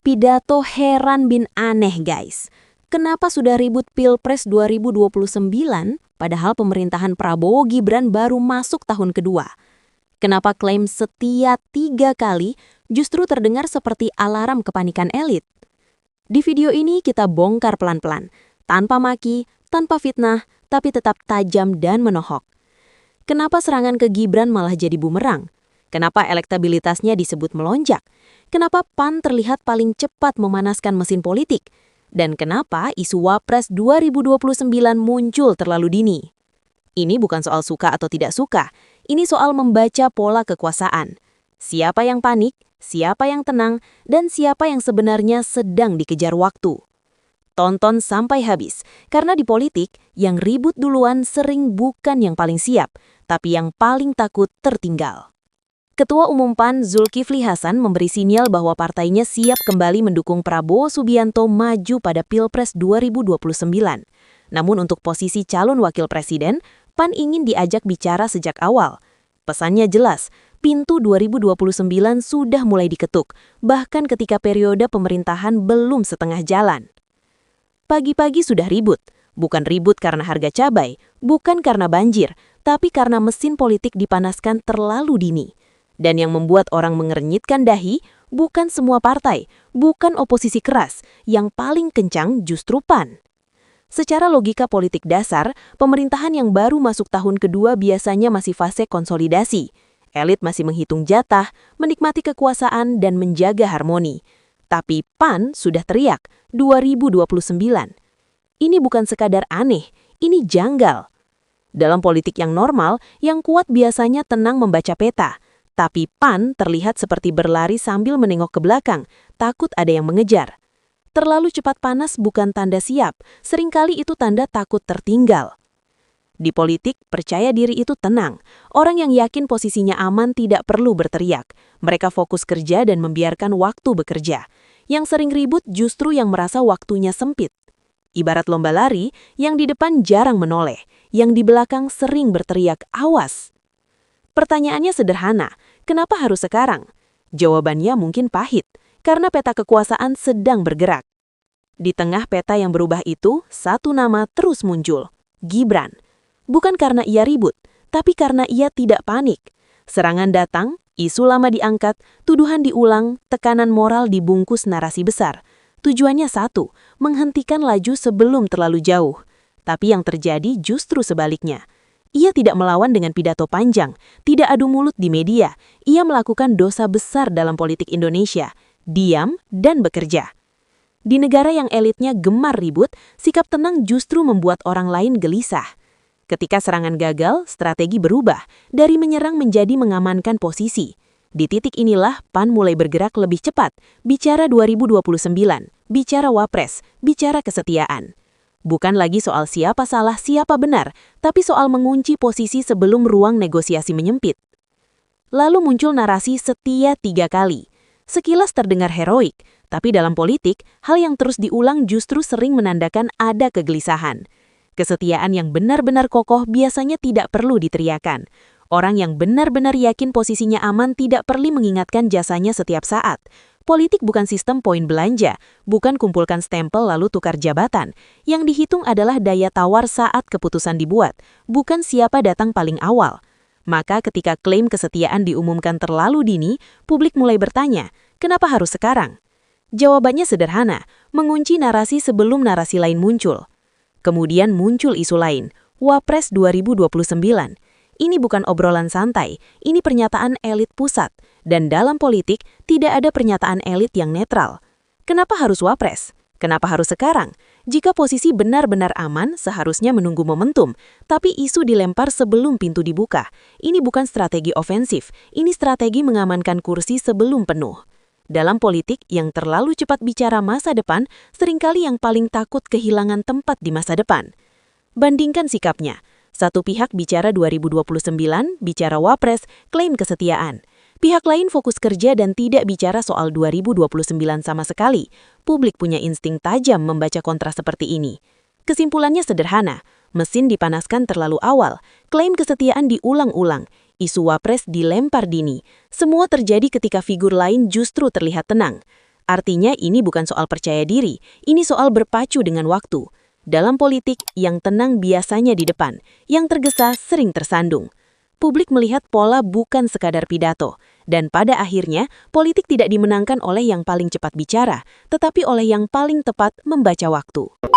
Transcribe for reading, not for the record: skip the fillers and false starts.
pidato heran bin aneh guys. Kenapa sudah ribut Pilpres 2029 padahal pemerintahan Prabowo Gibran baru masuk tahun kedua? Kenapa klaim setia 3 kali justru terdengar seperti alarm kepanikan elit? Di video ini kita bongkar pelan-pelan, tanpa maki, tanpa fitnah, tapi tetap tajam dan menohok. Kenapa serangan ke Gibran malah jadi bumerang? Kenapa elektabilitasnya disebut melonjak? Kenapa PAN terlihat paling cepat memanaskan mesin politik? Dan kenapa isu Wapres 2029 muncul terlalu dini? Ini bukan soal suka atau tidak suka, ini soal membaca pola kekuasaan. Siapa yang panik, siapa yang tenang, dan siapa yang sebenarnya sedang dikejar waktu. Tonton sampai habis, karena di politik, yang ribut duluan sering bukan yang paling siap, tapi yang paling takut tertinggal. Ketua Umum PAN Zulkifli Hasan memberi sinyal bahwa partainya siap kembali mendukung Prabowo Subianto maju pada Pilpres 2029. Namun untuk posisi calon wakil presiden, PAN ingin diajak bicara sejak awal. Pesannya jelas, pintu 2029 sudah mulai diketuk, bahkan ketika periode pemerintahan belum setengah jalan. Pagi-pagi sudah ribut, bukan ribut karena harga cabai, bukan karena banjir, tapi karena mesin politik dipanaskan terlalu dini. Dan yang membuat orang mengernyitkan dahi, bukan semua partai, bukan oposisi keras, yang paling kencang justru PAN. Secara logika politik dasar, pemerintahan yang baru masuk tahun kedua biasanya masih fase konsolidasi. Elit masih menghitung jatah, menikmati kekuasaan, dan menjaga harmoni. Tapi PAN sudah teriak, 2029. Ini bukan sekadar aneh, ini janggal. Dalam politik yang normal, yang kuat biasanya tenang membaca peta. Tapi PAN terlihat seperti berlari sambil menengok ke belakang, takut ada yang mengejar. Terlalu cepat panas bukan tanda siap, seringkali itu tanda takut tertinggal. Di politik, percaya diri itu tenang. Orang yang yakin posisinya aman tidak perlu berteriak. Mereka fokus kerja dan membiarkan waktu bekerja. Yang sering ribut justru yang merasa waktunya sempit. Ibarat lomba lari, yang di depan jarang menoleh, yang di belakang sering berteriak, "Awas!" Pertanyaannya sederhana, kenapa harus sekarang? Jawabannya mungkin pahit, karena peta kekuasaan sedang bergerak. Di tengah peta yang berubah itu, satu nama terus muncul, Gibran. Bukan karena ia ribut, tapi karena ia tidak panik. Serangan datang, isu lama diangkat, tuduhan diulang, tekanan moral dibungkus narasi besar. Tujuannya satu, menghentikan laju sebelum terlalu jauh. Tapi yang terjadi justru sebaliknya. Ia tidak melawan dengan pidato panjang, tidak adu mulut di media. Ia melakukan dosa besar dalam politik Indonesia, diam dan bekerja. Di negara yang elitnya gemar ribut, sikap tenang justru membuat orang lain gelisah. Ketika serangan gagal, strategi berubah, dari menyerang menjadi mengamankan posisi. Di titik inilah PAN mulai bergerak lebih cepat, bicara 2029, bicara Wapres, bicara kesetiaan. Bukan lagi soal siapa salah, siapa benar, tapi soal mengunci posisi sebelum ruang negosiasi menyempit. Lalu muncul narasi setia 3 kali. Sekilas terdengar heroik, tapi dalam politik, hal yang terus diulang justru sering menandakan ada kegelisahan. Kesetiaan yang benar-benar kokoh biasanya tidak perlu diteriakan. Orang yang benar-benar yakin posisinya aman tidak perlu mengingatkan jasanya setiap saat. Politik bukan sistem poin belanja, bukan kumpulkan stempel lalu tukar jabatan. Yang dihitung adalah daya tawar saat keputusan dibuat, bukan siapa datang paling awal. Maka ketika klaim kesetiaan diumumkan terlalu dini, publik mulai bertanya, kenapa harus sekarang? Jawabannya sederhana, mengunci narasi sebelum narasi lain muncul. Kemudian muncul isu lain, Wapres 2029. Ini bukan obrolan santai, ini pernyataan elit pusat. Dan dalam politik, tidak ada pernyataan elit yang netral. Kenapa harus Wapres? Kenapa harus sekarang? Jika posisi benar-benar aman, seharusnya menunggu momentum. Tapi isu dilempar sebelum pintu dibuka. Ini bukan strategi ofensif, ini strategi mengamankan kursi sebelum penuh. Dalam politik, yang terlalu cepat bicara masa depan, seringkali yang paling takut kehilangan tempat di masa depan. Bandingkan sikapnya. Satu pihak bicara 2029, bicara Wapres, klaim kesetiaan. Pihak lain fokus kerja dan tidak bicara soal 2029 sama sekali. Publik punya insting tajam membaca kontra seperti ini. Kesimpulannya sederhana, mesin dipanaskan terlalu awal, klaim kesetiaan diulang-ulang, isu Wapres dilempar dini. Semua terjadi ketika figur lain justru terlihat tenang. Artinya ini bukan soal percaya diri, ini soal berpacu dengan waktu. Dalam politik, yang tenang biasanya di depan, yang tergesa sering tersandung. Publik melihat pola bukan sekadar pidato, dan pada akhirnya politik tidak dimenangkan oleh yang paling cepat bicara, tetapi oleh yang paling tepat membaca waktu.